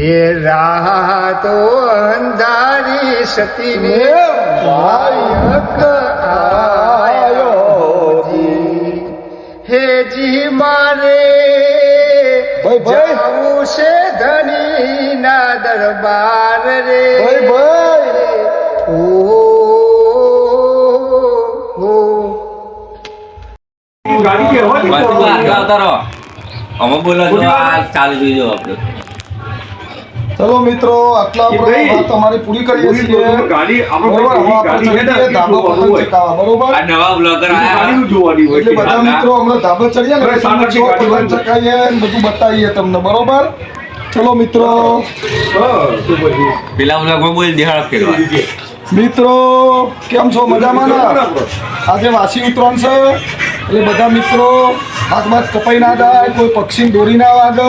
એ રાતો અંધારી સતીને વાયક આયો હેજી મારે જાવું છે ધણી ના દરબાર રે ચલો મિત્રો, આટલા વાત અમારી પૂરી કરીએ છીએ. એટલે બધા મિત્રો હમણાં ધાબે ચડીએ ને પતંગ ચકાઈએ બધું બતાવીએ તમને. બરોબર? ચલો મિત્રો, મિત્રો કેમ છો? મજામાં ને? આજે વાસી ઉત્તરાયણ છે એટલે બધા મિત્રો હાથ બાથ કપાઈ ના જાય, કોઈ પક્ષી દોરી ના વાગે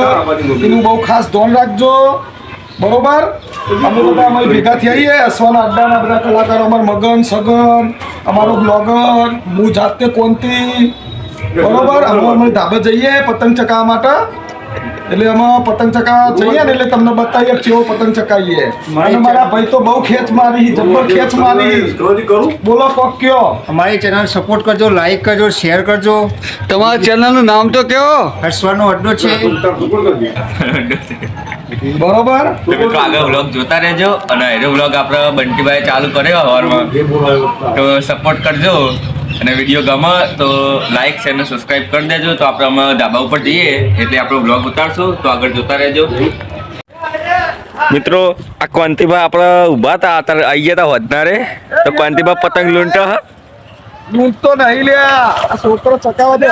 એનું બહુ ખાસ ધ્યાન રાખજો. બરોબર? અમે બધા અમે ભેગા થઈએ હસવાના અડ્ડાના બધા કલાકારો, અમારા મગન સગન, અમારો બ્લોગર, હું જાતે કોંતી. બરોબર? અમે ધાબે જઈએ પતંગ ચકાવવા માટે. એટલે અમે પતંગ ચકાવવા જઈએ ને એટલે તમને બતાવીએ કેવો પતંગ ચકાવીએ. અને મારા ભાઈ તો બહુ ખેંચ મારી, જબ્બર ખેંચ મારી. બોલો કોક કયો. અમારી ચેનલ સપોર્ટ કરજો, લાઈક કરજો, શેર કરજો. તમારા ચેનલનું નામ તો કયો? હસવાનો અડ્ડો છે. બરોબર? આગળ વ્લોગ જોતા રહેજો અને એનો વ્લોગ આપણે બંટીભાઈ ચાલુ કર્યો હવારમાં, તો સપોર્ટ કરજો. અને વિડીયો ગમે તો લાઈક શેર અને સબસ્ક્રાઈબ કરી દેજો. તો આપણે અમે ધાબા ઉપર જઈએ એટલે આપણો વ્લોગ ઉતારશું, તો આગળ જોતા રહેજો. મિત્રો, આ કોંતીભાઈ આપણે ઊભા હતા, અત્યારે આવી ગયા હતા વધનારે. તો કોંતીભાઈ પતંગ લૂંટો. લૂંટતો નહીં લ્યા, આ છોકરો ચકાવવા દે.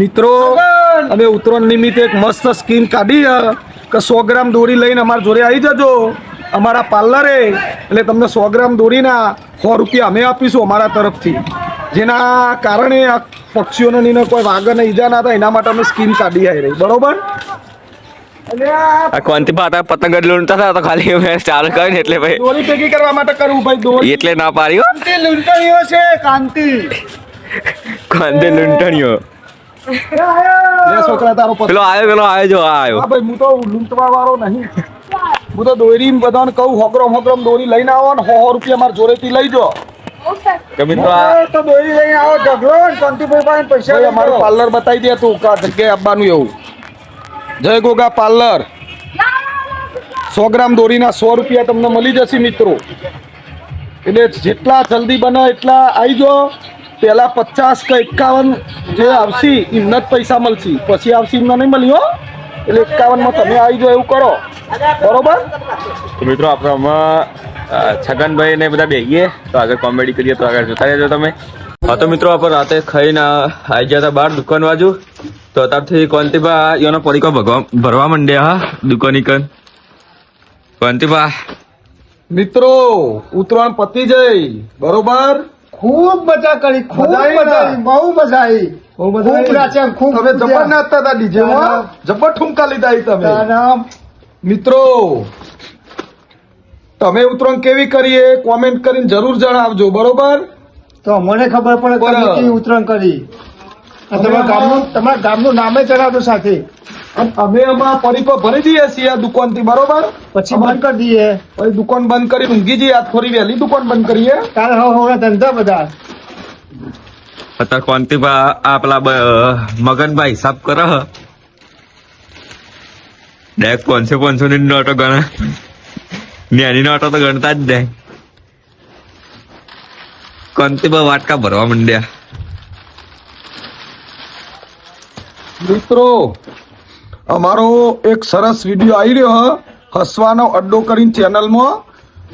મિત્રો, અમે ઉત્તરાયણ નિમિત્તે એક મસ્ત સ્કીમ કાઢી કે 100 ગ્રામ દોરી લઈને અમારા જોડે આવી જજો અમારા પાર્લરે. એટલે તમને 100 ગ્રામ દોરીના 100 રૂપિયા અમે આપીશું અમારા તરફથી, જેના કારણે આ પક્ષીઓને નીને કોઈ વાગને ઈજા ના થાય એના માટે અમે સ્કીમ કાઢી આવી રહી. બરોબર? આ કોંતીભાઈ પતંગ જ લૂંટતા હતા તો ખાલી મેં ચાલુ કરીને એટલે ભાઈ દોરી ભેગી કરવા માટે કરવું ભાઈ. દોરી એટલે ના પાડ્યો. કાંતિ લૂંટણીઓ છે, કાંતિ. કોંતે લૂંટણીઓ. છોકરા તારો પેલો આવ્યો જો આવ્યો. હા ભાઈ, હું તો લૂંટવા વાળો નહીં. હું તો દોરી બધાને કહું હોગરમ દોરી લઈને આવો ને 100 રૂપિયા મારા જોડેથી લઈ જો. તો મિત્રો તો દોરી લઈને આવો ઢગલો ને કાંતિભાઈ પાસે પૈસા. અમારું પાર્લર બતાવી દે તું, કા જગ્યાએ આવવાનું એવું. જય ગોગા પાર્લર. 100 ગ્રામ દોરીના 100 રૂપિયા તમને મળી જશે મિત્રો. એટલે જેટલા જલ્દી બને એટલા આવી જાઓ. પહેલા 50 કે 51 જે આવશે એમને જ પૈસા મળશે, પછી આવશે એમને નહીં મળી હો. એટલે 51માં તમે આવી જાઓ એવું કરો. બરોબર? તો મિત્રો આપણે આમાં છગનભાઈ ને બધા બેસીએ તો આગળ કોમેડી કરીએ, તો આગળ જોતા રહેજો તમે. હા તો મિત્રો આપણે રાતે ખાઈને આવી ગયા હતા બહાર દુકાન બાજુ. તો અત્યારથી કોંતીભાઈ એનો પડીકો ભરવા માંડ્યા. હા, દુકાની કન કોંતીભાઈ. મિત્રો, ઉત્તરાયણ પતી જઈ. બરોબર? ખૂબ મજા કરી, ખૂબ મજા આવી, બહુ મજા આવી. ખૂબ નાચ્યા, ખૂબ. તમે જબર નાચતા હતા ડીજે માં, જબર ઠુમકા લીધા તમે. મિત્રો, તમે ઉત્તરાયણ કેવી કરીએ કોમેન્ટ કરીને જરૂર જણાવજો. બરોબર? તો મને ખબર પડે કે કેવી ઉત્તરાયણ કરી. તમારા ગામનું નામે જણાવજો સાથે. અમે આમાં પરીકો ભરી દઈએ છીએ આ દુકાનથી. બરોબર? પછી બંધ કરી દઈએ. પછી દુકાન બંધ કરી ઊંઘી જઈએ. આજ થોડી વહેલી દુકાન બંધ કરીએ. કાલે હવે ધંધા બધા. અત્યારે કોંતીભાઈ આ પેલા મગનભાઈ હિસાબ કરે. ડેક 500 ની નોટો ગણે, નાની નોટો તો ગણતા જ જાય. કોંતીભાઈ વાટકા ભરવા માંડ્યા. મિત્રો, અમારો એક સરસ વિડીયો આવી રહ્યો હસવાનો અડ્ડો કરીને ચેનલમાં,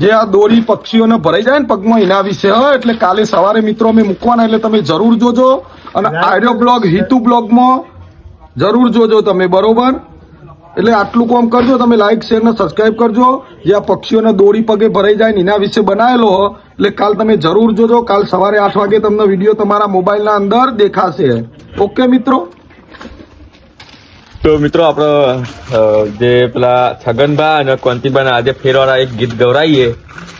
જે આ દોરી પક્ષીઓને ભરાઈ જાય ને પગમાં એના વિશે એટલે કાલે સવારે મિત્રો અમે મૂકવાના, એટલે તમે જરૂર જોજો. અને આઈડિયો બ્લોગ હિતુ બ્લોગમાં જરૂર જોજો તમે. બરોબર? એટલે આટલું કામ કરજો તમે, લાઈક શેર ને સબસ્ક્રાઈબ કરજો. જે આ પક્ષીઓને દોરી પગે ભરાઈ જાય ને એના વિશે બનાવેલો એટલે કાલ તમે જરૂર જોજો. કાલ સવારે 8 વાગે તમને વિડીયો તમારા મોબાઈલના અંદર દેખાશે. ઓકે મિત્રો? તો મિત્રો આપણે જે પેલા છગનભાઈ અને કોંતીભાઈ આજે ફેરવાળા એક ગીત ગવરાઈએ,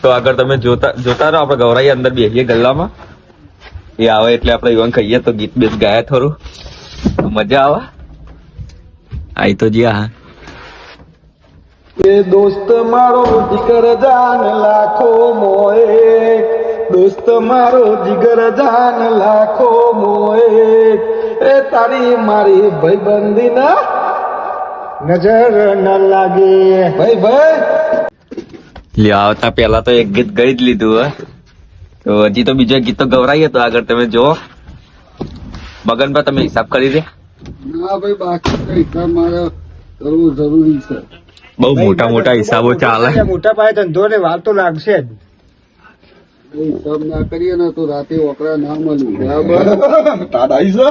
તો આગળ તમે જોતા રહો. આપણે ગવરાઈએ અંદર બેસીએ ગલ્લામાં, એ આવે એટલે આપણે ઈવન કહીએ તો ગીત બેસ ગાયા થોડું. મજા આવે આઈ તો જ્યાં એ દોસ્ત મારો જીગર જાન લાખો મોએ, દોસ્ત મારો જીગર જાન લાખો મોએ, એ તારી મારી ભાઈબંધી ના નજર ન લાગે. ભાઈ લે આવતા પેલા તો એક ગીત ગઈ જ લીધું હે, તો હજી તો બીજો ગીત તો ગવરાઈએ તો આગળ તમે જુઓ. મગનભાઈ તમે હિસાબ કરી દે. ના ભાઈ બાકી હિસાબ મારે કરવું જરૂરી છે. બહુ મોટા મોટા હિસાબો ચાલે. મોટા પાયે ધંધો ને વાર તો લાગશે જ. હિસાબ ના કરીએ ને તો રાતે વકરા ના મળ્યું બરાબર. તાડાઈ છે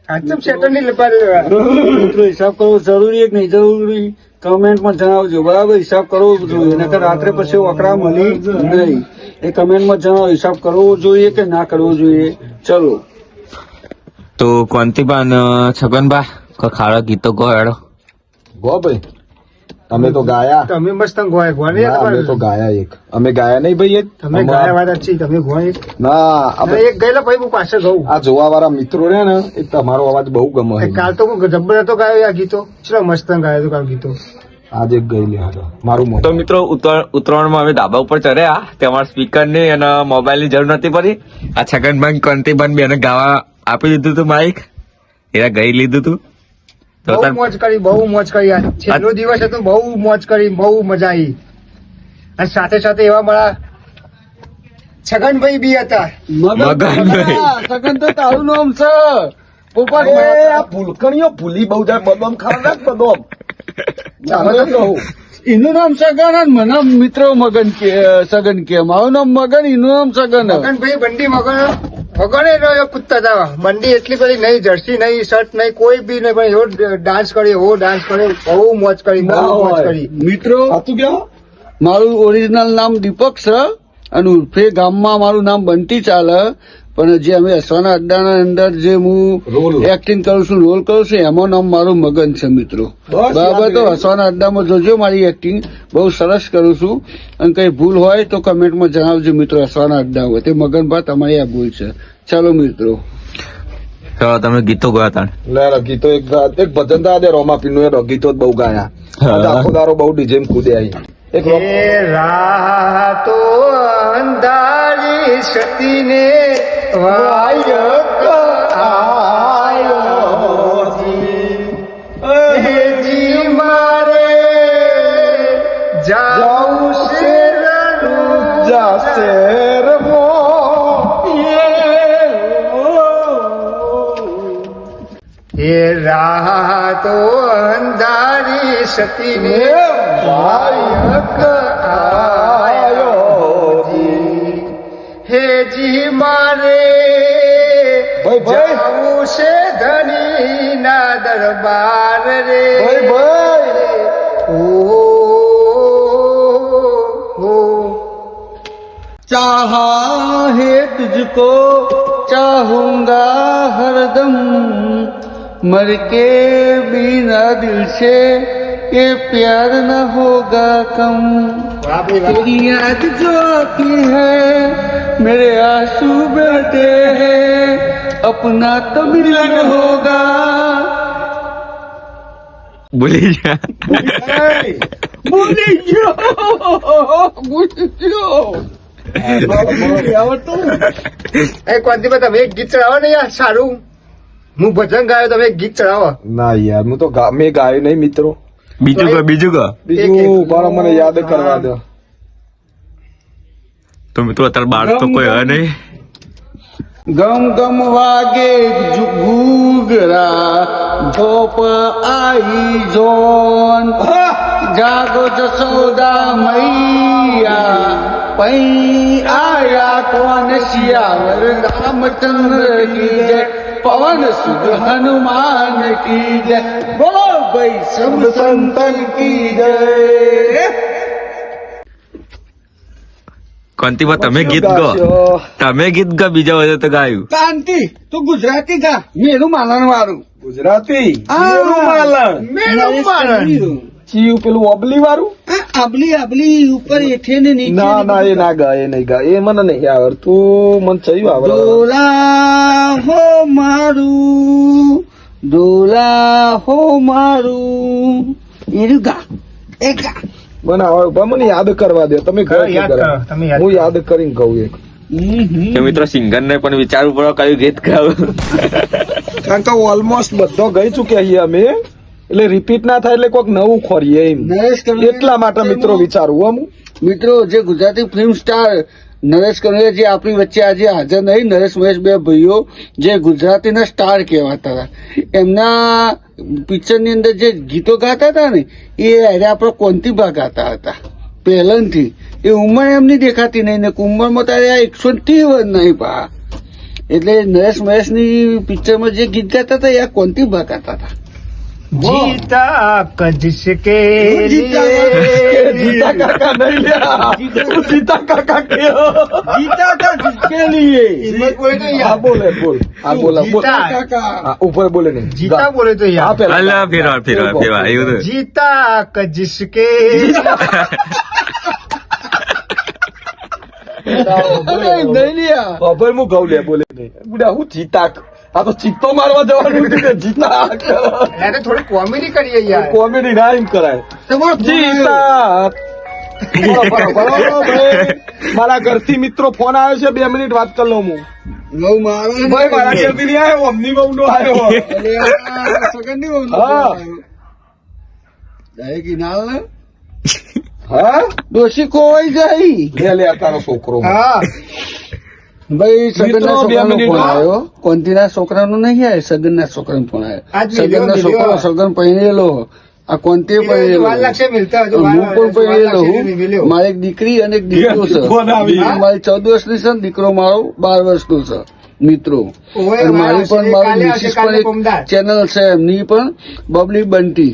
સાચું સેટર નહીં લપાડી દેવા. મિત્રો હિસાબ કરવો જરૂરી કે નહીં જરૂરી કમેન્ટમાં જણાવજો બરાબર. હિસાબ કરવો જોઈએ નકર રાત્રે પછી વકરા મળી નહીં. એ કમેન્ટમાં જણાવો હિસાબ કરવો જોઈએ કે ના કરવો જોઈએ. ચલો તો કોંતીબા ને છગનબા કોઈ ખાડા ગીતો ગો હેડો. ગો ભાઈ અમે તો ગાયા. તમે મસ્ત ગોય ગોય ના, અમે તો ગાયા એક. અમે ગાયા નહીં ભાઈ એક. તમે ગાયા વાત છે તમે ગોય ના અમે એક ગયેલા ભાઈ હું પાછળ ગઉં. આ જોવા વાળા મિત્રો રહ્યા ને એ તમારો અવાજ બહુ ગમે છે. કાલ તો હું જબ્બર હતો ગાયો આ ગીતો ચલો મસ્ત ગાયો તો કાલ ગીતો. આજે એક ગઈ લે હાલો મારું મોં. તો મિત્રો ઉત્તરાયણમાં અમે ધાબા ઉપર ચડ્યા ત્યાં સ્પીકર ની અને મોબાઈલ ની જરૂર નથી પડી. આ છગનભાઈ કોંતીબાન બેને ગાવા આપી દીધું તું માઇક, એના ગઈ લીધું તું. તો બહુ મોજ કરી બહુ મોજ કરી. આ છેલ્લો દિવસ હતો બહુ મોજ કરી બહુ મજા આવી. અને સાથે સાથે એવા મારા છગનભાઈ બી હતા. મગનભાઈ. સગન તો તારું નામ છે પોપટ. એ આ ભૂલકણીઓ ભૂલી બહુ જાય. બદામ ખાવા બદામ એનું નામ સગન અને મને મિત્રો મગન કે સગન કે મારું નામ મગન એનું નામ સગન. મગનભાઈ બંડી મગને રહ્યો કૂદતા હતા. બંડી એટલી બધી નહીં, જર્સી નહીં, શર્ટ નહીં, કોઈ બી નહીં, પણ એવો ડાન્સ કર્યો એવો ડાન્સ કર્યો. બહુ મોજ કરી બહુ મોજ કરી. મિત્રો સાચું કેવું મારું ઓરિજિનલ નામ દીપક છે અને ઉર્ફે ગામમાં મારું નામ બંટી ચાલે. પણ જે અમે હસવાના અડ્ડાના અંદર જે હું રોલ. એક્ટિંગ કરું છું રોલ કરું છું એમાં નામ મારું મગન છે મિત્રો. બસ બરાબર. યાદ તો રહે. હસવાના અડ્ડામાં જોજો મારી એક્ટિંગ બહુ સરસ કરું છું. અને કઈ ભૂલ હોય તો કમેન્ટમાં જણાવજો મિત્રો. હસવાના અડ્ડામાં તે મગનભા તમારી આ ભૂલ છે. ચાલો મિત્રો તો તમે ગીતો ગયા તા. લે ગીતો એક ભજન હતા આજે રોમાપીર નું એ ગીતો જ બહુ ગાયા. આજે આખો દારો બહુ ડીજે કૂદે આવી. એક એ રાતો અંધારી સતીને વાય આયો જી મારે જાઉં શેરનું જાશે એ રાતો અંધારી સતીને વાયક આયો હે જી મારે ભાઈ, ભાઈ. જાવું છે ધની ના દરબાર રે ઓ चाहा है तुझको चाहूंगा हरदम मर के बिना दिल से ये प्यार न होगा कम तेरी याद जो आती है मेरे आंसू बहते हैं अपना तो मिलन होगा ભૂલી ગયા. भूल गयो એ કોંતીભાઈ તમે એક ગીત ચડાવો ને યાર સારું. હું ભજન ગાયો તમે એક ગીત ચડાવો. ના યાર હું તો મેં ગાયું નહીં મિત્રો. બીજું કો બીજું કો. બીજું મારા મને યાદ કરવા દો. તો મિત્રો અત્યારે બાર તો કોઈ હે નહીં. ગમ ગમ વાગે ઘૂઘરા ધોપ આઈ જોન જાગો જસોદા મૈયા પૈ આયા કોન શિયાવર રામચંદ્ર કી જય પવન સુધ હનુમાન કી જય બોલો ભાઈ સબ સંતન કી જય. કોંતીબા તમે ગીત ગો. તમે ગીત ગા બીજા હોય તો ગાયું. કાંતિ તું ગુજરાતી ગા મેરું માલણ વાળું ગુજરાતી મેરું માલણ. ચિયું પેલું ઓબલી વાળું. આબલી આબલી ઉપર એઠે ને નીચે ના ના એ ના ગા એ નહીં ગા એ મને નહીં આવડતું. મને ચયું આવડે. ડોલા હો મારું દોલા હો મારું એનું ગા એ ગા મને હવે મને યાદ કરવા દે તમે કરો, યાદ કરો, તમે યાદ હું યાદ કરીને કહું એક તો મિત્રો સિંગર ને પણ વિચારવું પડે કયું ગીત ગાવું. કારણ કે ઓલમોસ્ટ બધો ગઈ ચુક્યા છીએ અમે એટલે રિપીટ ના થાય એટલે કોઈક નવું ખોરીએ એમ નરેશ કનોડિયા એટલા માટે મિત્રો વિચારું હું મિત્રો જે ગુજરાતી ફિલ્મ સ્ટાર નરેશ કનોડિયા જે આપણી વચ્ચે આજે હાજર નહીં, નરેશ મહેશ બે ભાઈઓ જે ગુજરાતીના સ્ટાર કહેવાતા હતા, એમના પિક્ચરની અંદર જે ગીતો ગાતા હતા ને એ અરે આપણા કોંતીબા ગાતા હતા પહેલાથી. એ ઉંમર એમની દેખાતી નહીં ને ઉંમરમાં તારે આ 130 વર્ષ નહીં પા. એટલે નરેશ મહેશની પિક્ચરમાં જે ગીત ગાતા હતા એ આ કોંતીબા ગાતા હતા. जीता कजिसके जीता काका नहीं लिया जीता काका જીતા હતા જીતકે લીએ हाँ बोले बोल हाँ बोला बोल जीता કાકા हाँ, ऊपर बोले नहीं जीता बोले तो हाँ यार पहला અલા ફેરવા એવું તો. जीता कजिसके નહીં લ્યા ખબર હું ગૌ લે બોલે નહીં બુડા હું જીતા આ તો ચિત્તો મારવા જવાનું હતું કે જીતા यार थोड़ी कॉमेडी करिए यार કોમેડી ના એમ કરાય તમારો જીતા મારા ઘરથી મિત્રો ફોન આવ્યો છે 2 મિનિટ વાત કરી લઉં હું નવ મારો ભાઈ મારા ઘરથી નહીં આવ્યો અમની બહુ નો આવ્યો સગન ની હા. ડાયરેક્ટ ઇનાલ ને હા ડોશી કોઈ જાય લે લે આ તારો છોકરો हाँ ભાઈ સગન મિત્રો, ના 2 છોકરાનો મિનિટ ફોન હા. આવ્યો કોંતીના છોકરાનો નહીં આવ્યો સગન ના છોકરાનો ફોન આજ આવ્યો સગન ના મિલ્યો, છોકરો મિલ્યો. સગન પહેરેલો આ કોંતી પહેરેલો વાર લાગશે મિલતા હજુ હું વાર પણ પહેરેલો લાગશે મિલ્યો. હું મારી એક દીકરી અને એક દીકરો છે ફોન આવી. દીકરી મારી 14 વર્ષની છે ને દીકરો મારો 12 વર્ષનો છે મિત્રો ઓય, અને મારી આવશે, પણ મારી કાલે આવશે, મિસિસ કાલે પણ એક કોમદાર. ચેનલ છે એમની પણ બબલી બંટી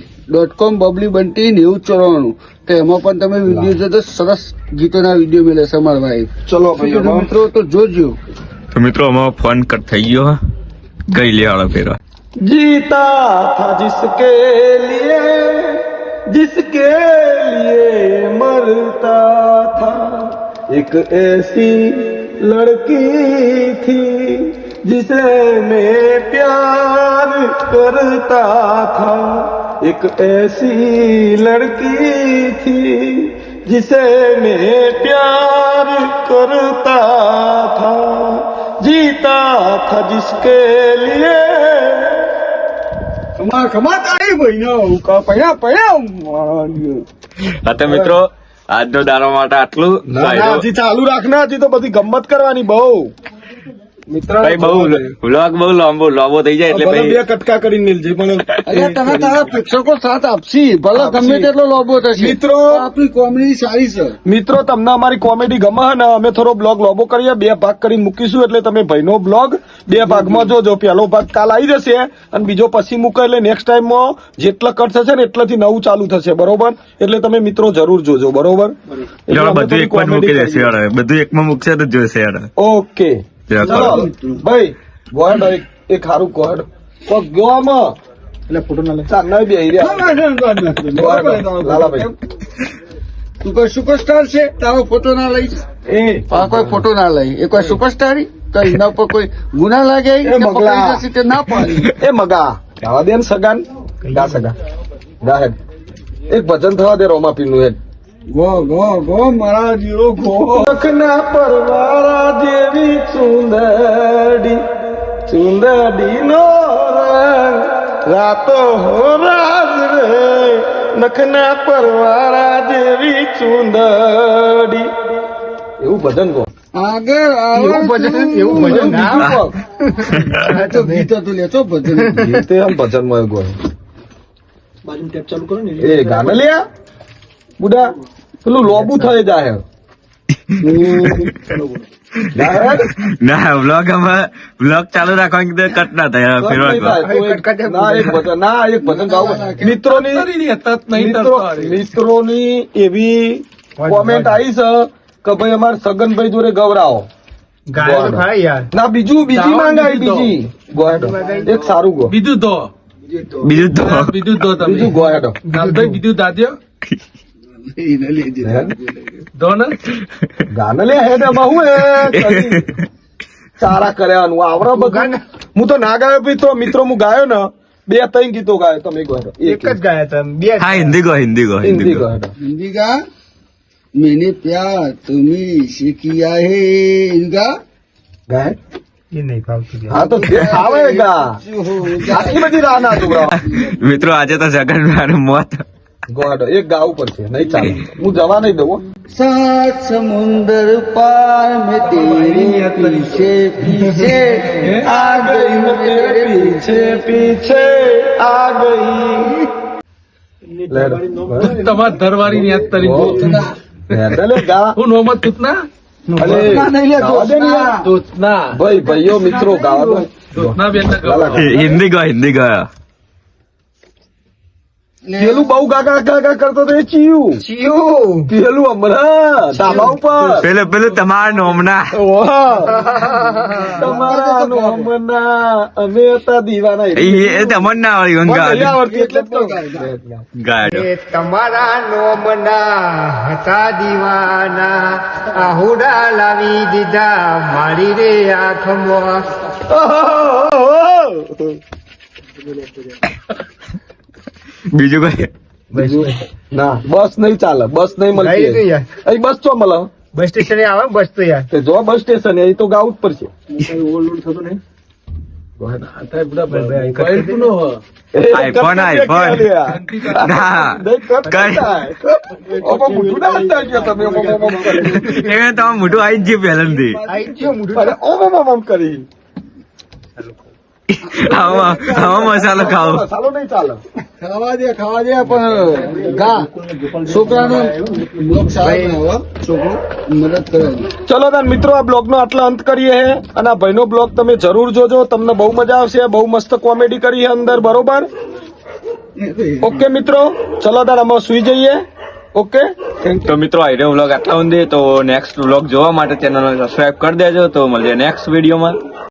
.com બબલી બંટી 9094 તો એમાં પણ તમે વિડીયો જોતો સરસ ગીતોના વિડીયો મળે છે મારા ભાઈ ચલો ભાઈ હવે. મિત્રો તો જોજો તો મિત્રો અમારો ફોન કટ થઈ ગયો હા. કઈ લે વાળો ફેરવા. जीता था जिसके लिए मरता था एक ऐसी लड़की थी जिसे मैं प्यार करता था एक ऐसी लड़की थी जिसे मैं प्यार करता था जीता था जिसके लिए કમાતા આવી ભાઈ નો પૈણા પૈણા હા તો મિત્રો આજનો દારો માટે આટલું. હજી ચાલુ રાખના હજી તો બધી ગમત કરવાની બહુ મિત્ર ભાઈ બહુ વ્લોગ બહુ લાંબો થઈ જાય એટલે ભલે ભાઈ બે કટકા કરીને મિલજે પણ અરે તમે તારા પ્રેક્ષકો સાથ આપશી ભલે ગમે તેટલો લોબો થશે મિત્રો, પણ આપણી કોમેડી સારી છે મિત્રો તમને અમારી કોમેડી ગમે છે ને અમે થોડો બ્લોગ લોબો કરીએ 2 ભાગ કરીને મૂકીશું એટલે તમે ભાઈનો બ્લોગ 2 ભાગમાં જોજો પહેલો ભાગ કાલ આવી જશે અને બીજો પછી મૂકે એટલે નેક્સ્ટ ટાઈમમાં જેટલા કટ થશે ને એટલાથી નવું ચાલુ થશે બરોબર એટલે તમે મિત્રો જરૂર જોજો બરોબર એટલે અમે બધું થોડી એકમાં જ comedy મૂકી દેશે કરીએ. યાર. બધું એકમાં મૂકશે તો જોશે યાર. ઓકે ચાલો. ચલો ભાઈ ગોડ એક હારું ગોડ તો ગોમાં એટલે ફોટો ના લે ચાલ નઈ બેહી રહ્યા લાલાભાઈ તું કોઈ સુપરસ્ટાર છે તારો ફોટો ના લઈશ એ આ કોઈ ફોટો ના લઈ એ કોઈ સુપરસ્ટારી તો એના ઉપર કોઈ ગુના લાગે એ કે મગલા. પકડી જશે તે ના પાડી એ મગા ગાવા દે ને સગાન ગા સગા ગા હેડ એક ભજન થવા દે રોમાપીનું હેડ ગો ગો ગો મારા જીરો ગો લખના પરવારા જેવી ચુંદડી નો રંગ રાતો હો રાજ રે નખના પરવારા જેવી ચુંદડી એવું ભજન કહો આગળ એવું ભજન ના. તો ગીત હતું લેતો ભજન તે આમ ભજન માં ગયો એ ગાને લ્યા બુડા પેલું લોબુ થઈ જાય ના વ્લોગ ચાલુ રાખવાનું કીધું કટ ના થાય ફેરવા કહો. એક ભજન ગાવું મિત્રોની એવી કોમેન્ટ આવી છે કે ભાઈ અમારે સગનભાઈ જોડે ગવરાવો ગાય તો ખરા યાર ના બીજી માંગ આવી બીજી ગોહેડો એક સારું ગો બીજું તો બીજું ગોહેડો ગાને લે હેડ એમાં હું સારા કર્યાનું આવરા બધા હું તો ના ગાયો મિત્રો હું ગાયો ને 2-3 ગીતો ગાય તમે ગાડો એક જ ગાયા હતા બે જ. હા Hindi go Hindi go Hindi Hindi go ગાડો हिंदी का मैंने प्यार तुम्हें से किया है इनका ગાય એ નહીં ફાવતું કે. હા તો જે આવે ગા આટલી બધી રાહ ના જોવડાવો. મિત્રો આજે તો છગનભાઈ મોત ગાડો એક ગાવું પડશે નહીં ચાલે હું જવા નહીં દઉં હો. सात समुंदर पार में तेरे पीछे पीछे आ गई मैं तेरे पीछे પીછે આ ગઈ તમારા ઘરવાળી ની યાદ કરી લે ગા હું નોમત તૂતના અરે ગાવા દે ને યાર. તૂતના ભાઈઓ મિત્રો ગાવા દો તૂતના બેન હિન્દી ગો હિન્દી ગો પેલું બહુ ગાગા ગાગા કરતો તો એ ચિયું ચિયું. પેલું હમણાં ધાબા ઉપર પેલું તમારા નોમના તમારા નોમના અમે હતા દીવાના એ તમને ના આવડી મને નહીં ગંગા આવડતી એટલે જ કહું. ગાડો એ તમારા નોમના હતા દીવાના આહુડા લાવી દીધા મારી રે આંખમાં. બીજું કઈ ના બસ નહીં ચાલે બસ નહીં લઈ લીધું મળતી યાર. અહીં બસ ચો મળે બસ સ્ટેશને આવે ને બસ તો યાર. તે જો બસ સ્ટેશન અહીં તો ગાવું જ પડશે આઈફોન આઈફોન ના કઈ એ તમે મોટું આવી જ ગયું પહેલાથી આઈ ગયો મોઢું. કરી આવો મસાલો ખાઓ ચાલો નહીં ચાલે ખાવા દે પણ ગા છોકરાનો બ્લોક સારો બનાવો છોકરો મદદ કરે ચલો તાર મિત્રો આ બ્લોગ નો આટલો અંત કરીએ હે અને આ ભાઈનો બ્લોગ તમે જરૂર જોજો તમને બહુ મજા આવશે બહુ મસ્ત કોમેડી કરી છે અંદર બરોબર ઓકે મિત્રો ચલો તાર અમે સુઈ જઈએ ઓકે તો મિત્રો આઈડિયો વ્લોગ આટલા ઊંધી તો નેક્સ્ટ વ્લોગ જોવા માટે ચેનલ સબસ્ક્રાઇબ કરી દેજો તો મળીએ નેક્સ્ટ વિડીયોમાં